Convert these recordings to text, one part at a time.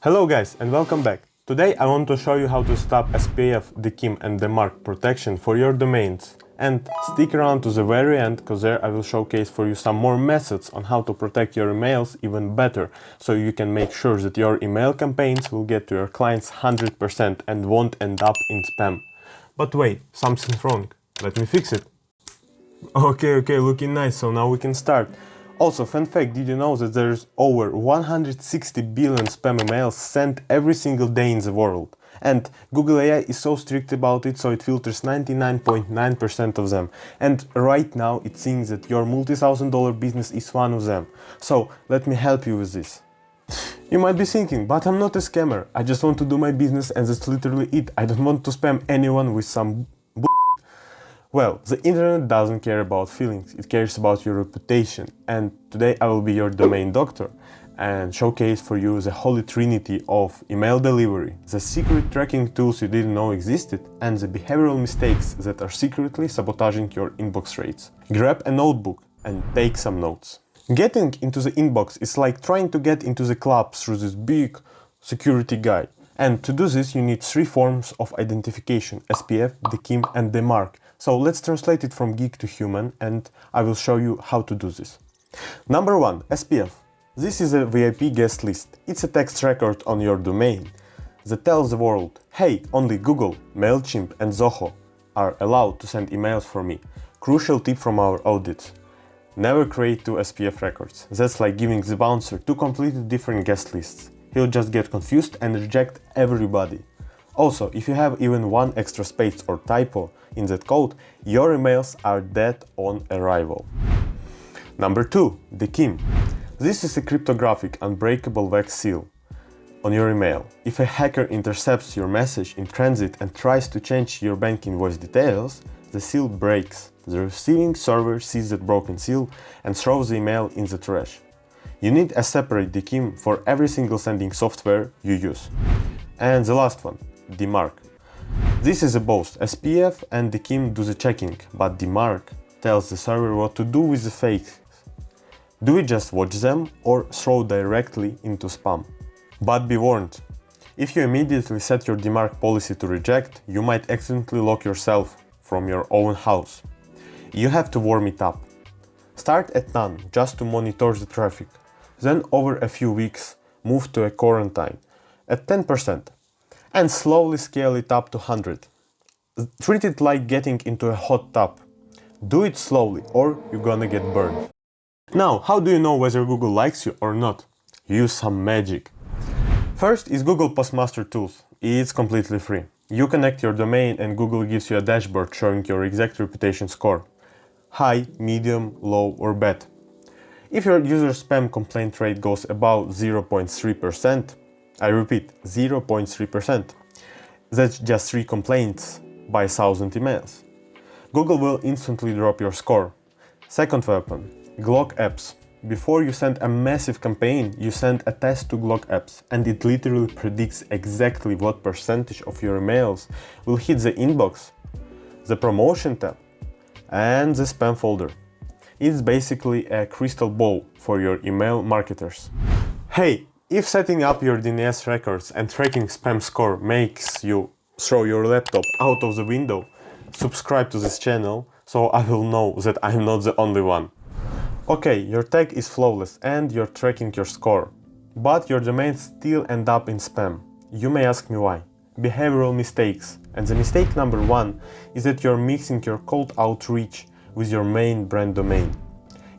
Hello guys and welcome back. Today I want to show you how to stop SPF DKIM and DMARC protection for your domains. And stick around to the very end, because there I will showcase for you some more methods on how to protect your emails even better, so you can make sure that your email campaigns will get to your clients 100% and won't end up in spam. But wait, something's wrong. Let me fix it. Okay, looking nice, so now we can start. Also, fun fact, did you know that there's over 160 billion spam emails sent every single day in the world? And Google AI is so strict about it, so it filters 99.9% of them. And right now it thinks that your multi-thousand-dollar business is one of them. So let me help you with this. You might be thinking, but I'm not a scammer. I just want to do my business and that's literally it. I don't want to spam anyone with some Well, the internet doesn't care about feelings, it cares about your reputation. And today I will be your domain doctor and showcase for you the holy trinity of email delivery, the secret tracking tools you didn't know existed, and the behavioral mistakes that are secretly sabotaging your inbox rates. Grab a notebook and take some notes. Getting into the inbox is like trying to get into the club through this big security guy. And to do this you need three forms of identification: SPF, DKIM and DMARC. So let's translate it from geek to human and I will show you how to do this. Number 1, SPF. This is a VIP guest list. It's a text record on your domain that tells the world, hey, only Google, MailChimp and Zoho are allowed to send emails for me. Crucial tip from our audits. Never create two SPF records. That's like giving the bouncer two completely different guest lists. He'll just get confused and reject everybody. Also, if you have even one extra space or typo in that code, your emails are dead on arrival. Number 2, DKIM. This is a cryptographic unbreakable wax seal on your email. If a hacker intercepts your message in transit and tries to change your bank invoice details, the seal breaks. The receiving server sees that broken seal and throws the email in the trash. You need a separate DKIM for every single sending software you use. And the last one, DMARC. This is a both. SPF and DKIM do the checking, but DMARC tells the server what to do with the fakes. Do we just watch them or throw directly into spam? But be warned, if you immediately set your DMARC policy to reject, you might accidentally lock yourself from your own house. You have to warm it up. Start at none just to monitor the traffic. Then over a few weeks, move to a quarantine at 10% and slowly scale it up to 100. Treat it like getting into a hot tub. Do it slowly or you're gonna get burned. Now, how do you know whether Google likes you or not? Use some magic. First is Google Postmaster Tools. It's completely free. You connect your domain and Google gives you a dashboard showing your exact reputation score. High, medium, low or bad. If your user spam complaint rate goes above 0.3%, I repeat, 0.3%, that's just 3 complaints by 1,000 emails, Google will instantly drop your score. Second weapon, Glock apps. Before you send a massive campaign, you send a test to Glock apps and it literally predicts exactly what percentage of your emails will hit the inbox, the promotion tab and the spam folder. It's basically a crystal ball for your email marketers. Hey, if setting up your DNS records and tracking spam score makes you throw your laptop out of the window, subscribe to this channel so I will know that I'm not the only one. Okay, your tag is flawless and you're tracking your score, but your domains still end up in spam. You may ask me why. Behavioral mistakes. And the mistake number 1 is that you're mixing your cold outreach with your main brand domain.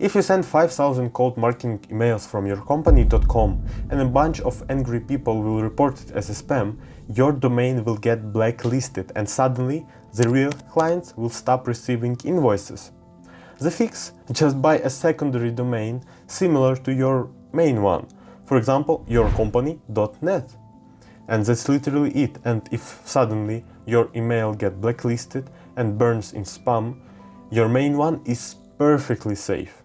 If you send 5,000 cold marketing emails from your company.com and a bunch of angry people will report it as a spam, your domain will get blacklisted and suddenly the real clients will stop receiving invoices. The fix? Just buy a secondary domain similar to your main one, for example yourcompany.net. And that's literally it. And if suddenly your email gets blacklisted and burns in spam, your main one is perfectly safe.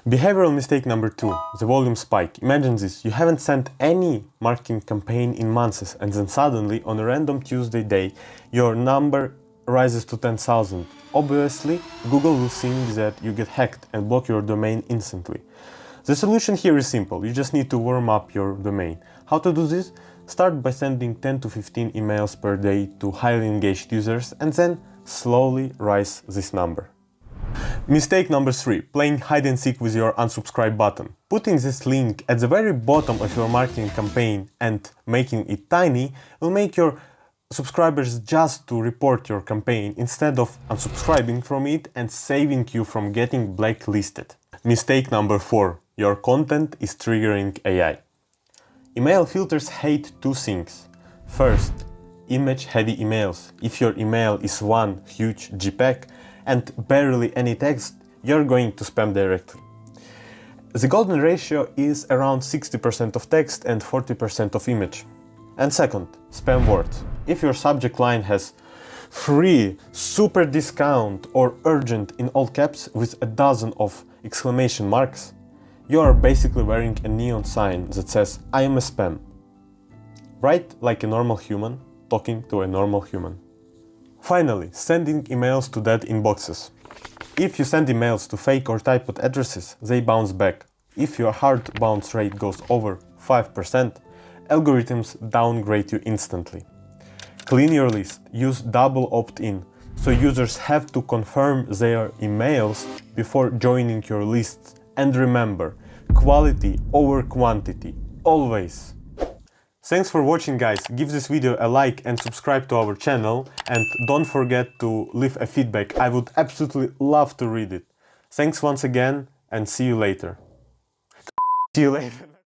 Behavioral mistake number 2, the volume spike. Imagine this, you haven't sent any marketing campaign in months and then suddenly on a random Tuesday day your number rises to 10,000. Obviously, Google will think that you get hacked and block your domain instantly. The solution here is simple, you just need to warm up your domain. How to do this? Start by sending 10 to 15 emails per day to highly engaged users and then slowly rise this number. Mistake number 3, playing hide and seek with your unsubscribe button. Putting this link at the very bottom of your marketing campaign and making it tiny will make your subscribers just to report your campaign instead of unsubscribing from it and saving you from getting blacklisted. Mistake number 4, your content is triggering AI. Email filters hate two things. First, image-heavy emails. If your email is one huge JPEG and barely any text, you're going to spam directly. The golden ratio is around 60% of text and 40% of image. And second, spam words. If your subject line has free, super discount or urgent in all caps with a dozen of exclamation marks, you are basically wearing a neon sign that says, I am a spam. Write like a normal human, talking to a normal human. Finally, sending emails to dead inboxes. If you send emails to fake or typed addresses, they bounce back. If your hard bounce rate goes over 5%, algorithms downgrade you instantly. Clean your list, use double opt-in, so users have to confirm their emails before joining your list. And remember, quality over quantity, always. Thanks for watching, guys. Give this video a like and subscribe to our channel, and don't forget to leave a feedback. I would absolutely love to read it. Thanks once again and see you later. See you later.